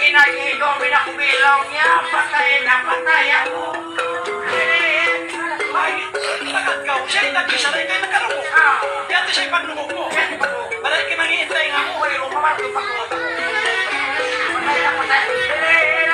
Pinagigo, pinakubilaw niya, patayin na patayan mo. Ay, nagagaw. Siya'y nag-isaray kayo nagkaroon. Yan siya'y paglungog mo. Balay kayo manghihintay nga mo. Ay, lumamang yung pagkulat mo. Patay na patay.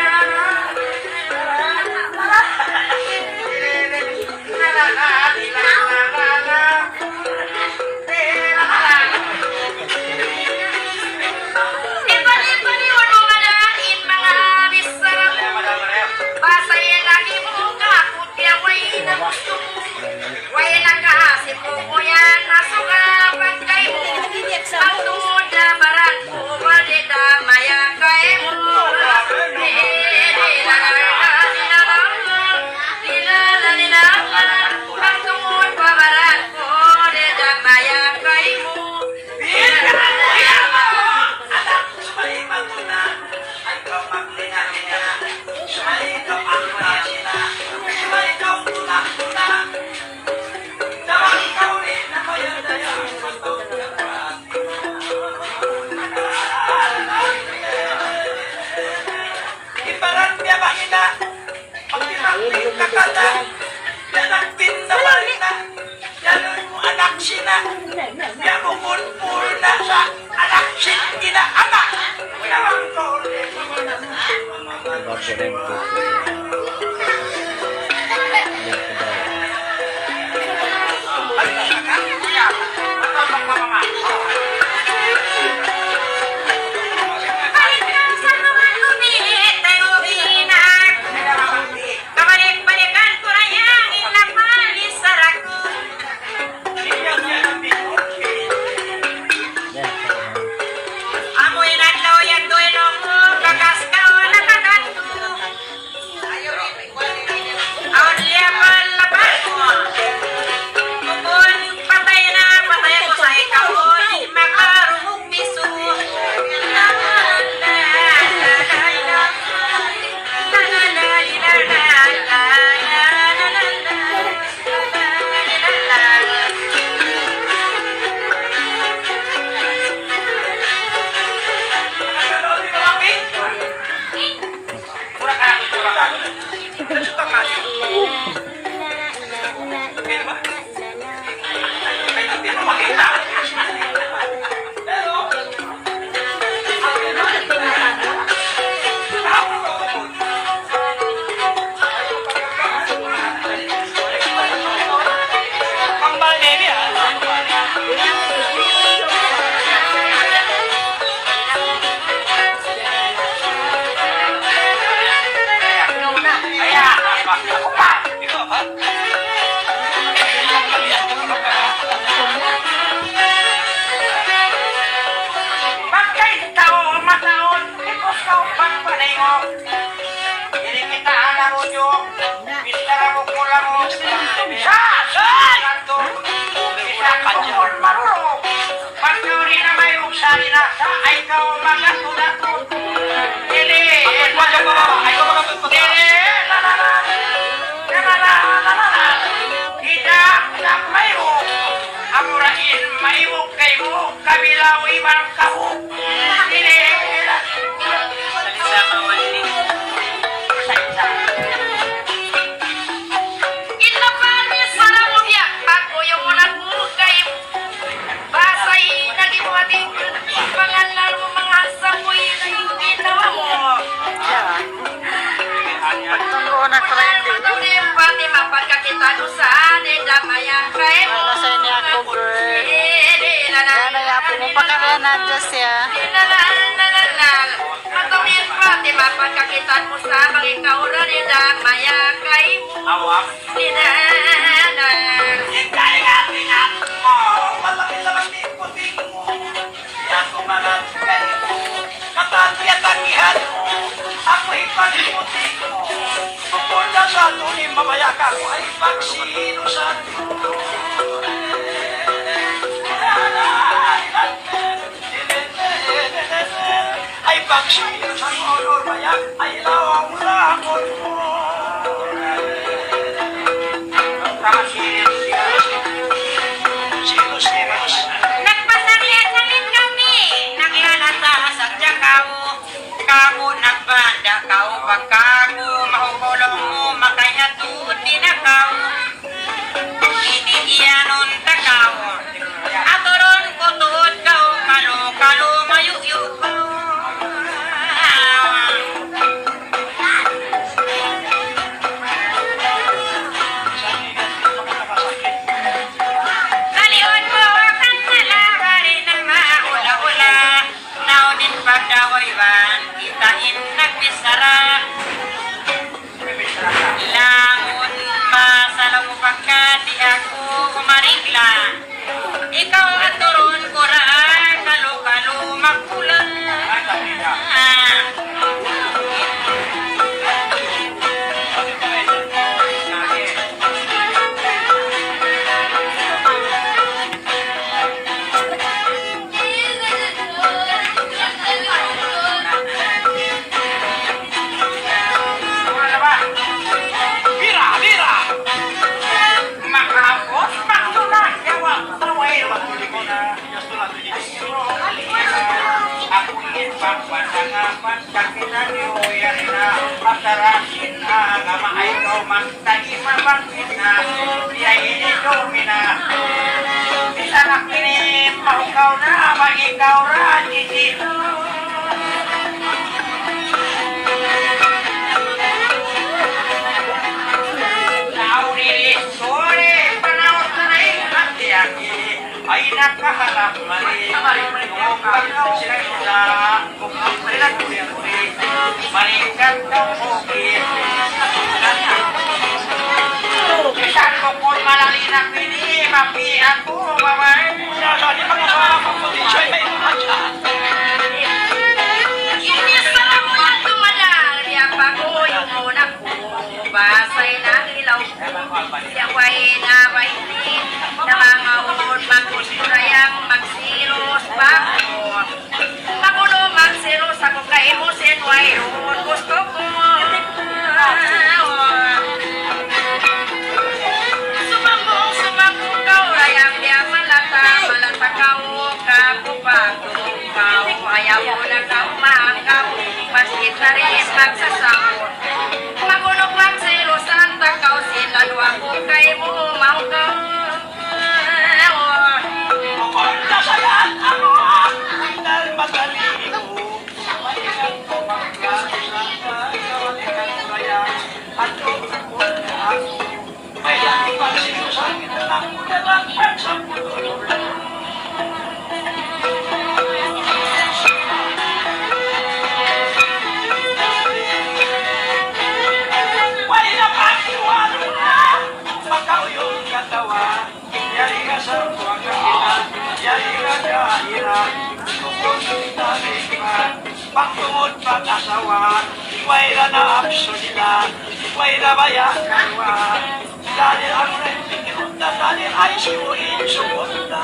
Pagkakitan mo sa magikauran ni Damaya kay Awak. Ingat mo. Malaki-lamang di puting mo. Yan ko malagay mo. Katatiatakihan mo. Ako'y pagputing mo. Bukod na sa tulim mabayak ako ay pagsinusan mo. Ay pagsinusan mo, Lord, bayak ay lawang lakot mo. Nagpasaglit-saglit kami, naglalata sa Jakaw, kamo nagpasaglit. banda kau pagkaku mahukulong mo makayatud din akaw itiiyanon takaw atoron ko tuod kau kalo mayuyu ko kalion mo kan nalagari na maula-ula naudin pagdawaywan kitain nagpisara langon masalaw pagka di ako umarigla ikaw at turon ko raan kalo-kalo magkulang Bira, bira! Makapos, magsulat, yawa, taway, matuli ko na, yasulat, ako ipagpasangapan, sakina ni Oyari na, pasarasin na, gamay ko, magtagi mabangin na, biyayin ito, mina. Isanak ini, mahukaw na, mag-ikaw ra, jiji. Ay nakaharap mali yung pagkaw sila kung pinagkulit balikan daw bukit bisan ko po malalinak ini mapi ako babae Di ba nga kompetensya may mga ini sarap mo yan tumadari ang bagoy mo na ko basay na ilaw yaway na baiti na mga uod magkusturayang magsiros bako magulo magsiros ako kay mo senway roon gusto ko sumambong kau rayang dia malata kau kapupagtukaw ayaw mo na kau mahangkaw pasit na rin magsasakot magulog magsiros ang takaw sinadwa ko kay mo mahangkaw Nasayaan ako dahil magaligo balikan ko magkasama balikan ko kaya at yung ako kaya ipagsinusan ang kudalang at sa pulo wala na pakiwalo na pagkaw yung katawa yari ka sa pagkakilan yari ka kahira kung tarik ka pagtungod pag-asawa wala na apso nila wala bayakarwa dahil ang renting na dahil ay sinuin sumunda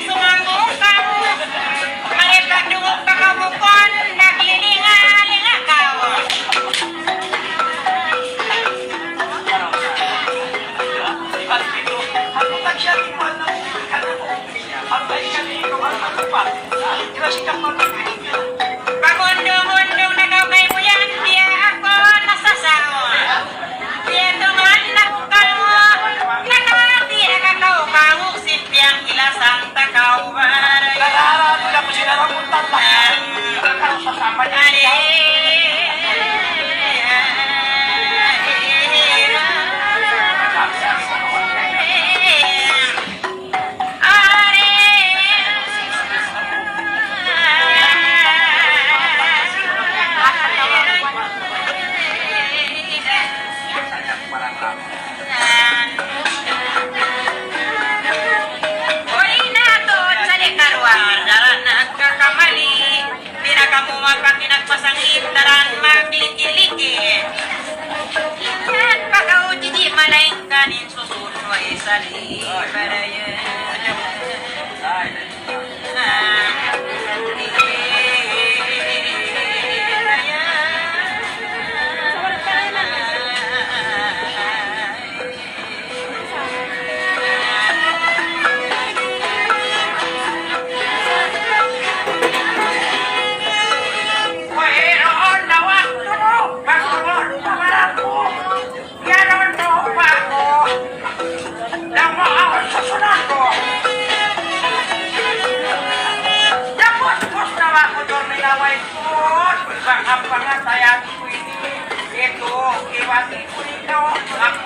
Sumambong ka Malipagdungog ka kabukon naglilinga-linga ka at ito ang tagsyakipan ng kanang ang tagsyakipan ng katupan kinasikap mga Pagundong-undong na daw kay Buyan di ako nasasawa Tiyatungan na kukal mo Nakati na kakaw kanguk simpyang ilasang takaw baray Nalala nila mo sila ng puntan lang ang sasama niya Hoy natot sa likarwan daran nagkakamali pinakamumakat pinagpasangit daran magliki-liki Yan pagaw jiji malaing kanin susunway sa libarayan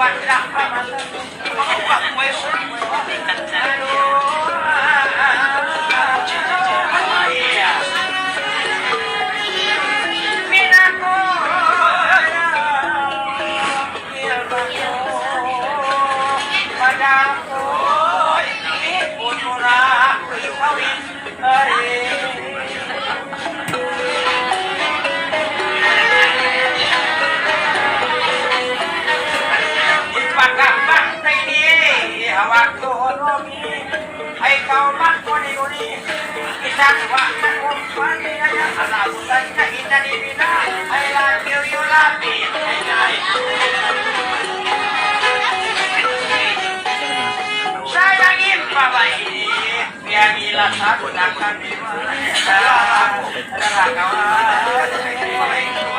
Padang Pamatan Makuha ko eh. Ay kauman ko ni Uni, isang wakna kong panigaya, alabutan na inanibina, I love you, you love me, sayangin pa ba ini, biar ilas aku nak kami, adalah kawan,